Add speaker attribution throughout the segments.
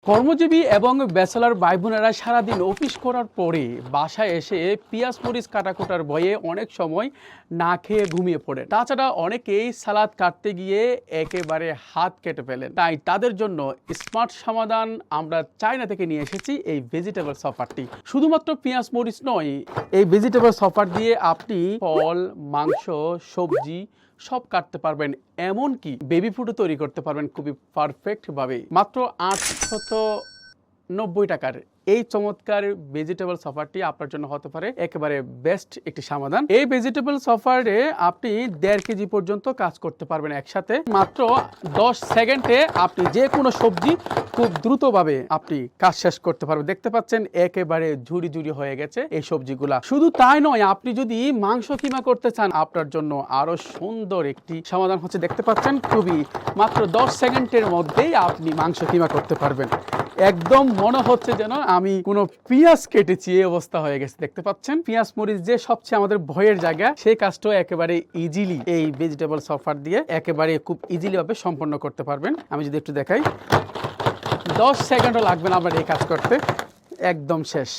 Speaker 1: কর্মজীবী এবং ব্যাচেলর ভাই বোনেরা সারাদিন অফিস করার পরে বাসায় এসে পেঁয়াজ মরিচ কাটাকুটার ভয়ে অনেক সময় না খেয়ে ঘুমিয়ে পড়ে। তাছাড়া অনেকেই সালাদ কাটতে গিয়ে একেবারে হাত কেটে ফেলেন। তাই তাদের জন্য স্মার্ট সমাধান আমরা চায়না থেকে নিয়ে এসেছি এই ভেজিটেবল সফারটি। শুধুমাত্র পেঁয়াজ মরিচ নয়, এই ভেজিটেবল সফার দিয়ে আপনি ফল, মাংস, সবজি সব কাটতে পারবেন, এমনকি বেবি ফুডও তৈরি করতে পারবেন খুবই পারফেক্ট ভাবে। মাত্র 890 টাকার এই চমৎকার ভেজিটেবল সফারটি আপনার জন্য হতে পারে একেবারে বেস্ট একটি সমাধান। এই ভেজিটেবল সফারে আপনি 1.5 কেজি পর্যন্ত কাজ করতে পারবেন একসাথে। মাত্র 10 সেকেন্ডে আপনি যে কোনো সবজি খুব দ্রুতভাবে আপনি কাজ শেষ করতে পারবেন। দেখতে পাচ্ছেন একেবারে ঝুড়ি ঝুড়ি হয়ে গেছে এই সবজিগুলা। শুধু তাই নয়, আপনি যদি মাংস কিমা করতে চান আপনার জন্য আরো সুন্দর একটি সমাধান হচ্ছে। দেখতে পাচ্ছেন খুবই মাত্র 10 সেকেন্ডের মধ্যেই আপনি মাংস কিমা করতে পারবেন। একদম মনে হচ্ছে যেন আমি কোনো পেঁয়াজ কেটেছি, এই অবস্থা হয়ে গেছে। দেখতে পাচ্ছেন পেঁয়াজ মরিচ যে সবচেয়ে আমাদের ভয়ের জায়গা, সেই কাজটাও একেবারে ইজিলি এই ভেজিটেবল সফার দিয়ে একেবারে খুব ইজিলি ভাবে সম্পন্ন করতে পারবেন। আমি যদি একটু দেখাই, 10 সেকেন্ডও লাগবে না আপনার এই কাজ করতে, একদম শেষ।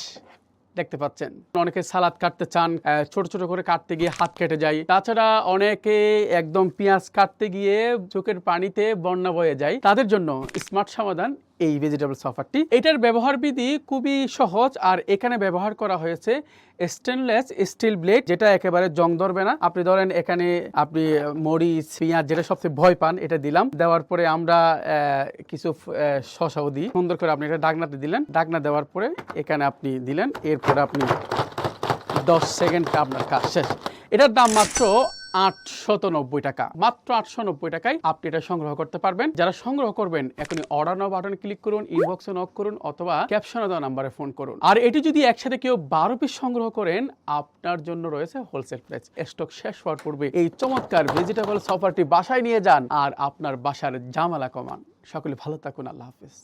Speaker 1: দেখতে পাচ্ছেন অনেকে সালাদ কাটতে চান, ছোট ছোট করে কাটতে গিয়ে হাত কেটে যায়। তাছাড়া অনেকে একদম পেঁয়াজ কাটতে গিয়ে চোখের পানিতে বন্যা বয়ে যায়। তাদের জন্য স্মার্ট সমাধান এই ভেজিটেবল সফারটি। এটার ব্যবহার বিধি খুবই সহজ, আর এখানে ব্যবহার করা হয়েছে স্টেনলেস স্টিল ব্লেড, যেটা একেবারে জং ধরবে না। আপনি ধরেন এখানে আপনি মরিচ, পেঁয়াজ যেটা সবচেয়ে ভয় পান এটা দিলাম, দেওয়ার পরে আমরা কিছু শসাও দিই। সুন্দর করে আপনি এটা ডাকনাতে দিলেন, ডাকনা দেওয়ার পরে এখানে আপনি দিলেন, এরপরে আপনি 10 সেকেন্ড আপনার কাজ শেষ। এটার দাম মাত্র 890 টাকা। মাত্র 890 টাকায় আপনি এটা সংগ্রহ করতে পারবেন। যারা সংগ্রহ করবেন এখনই অর্ডার নাও বাটনে ক্লিক করুন, ইনবক্সে নক করুন অথবা ক্যাপশনে দেওয়া নাম্বারে ফোন করুন। আর এটি যদি একসাথে কেউ 12 পিস সংগ্রহ করেন আপনার জন্য রয়েছে হোলসেল প্রাইস। স্টক শেষ হওয়ার পূর্বে এই চমৎকার ভেজিটেবল সফারটি বাসায় নিয়ে যান আর আপনার বাসার ঝামেলা কমান। সকলে ভালো থাকুন, আল্লাহ হাফেজ।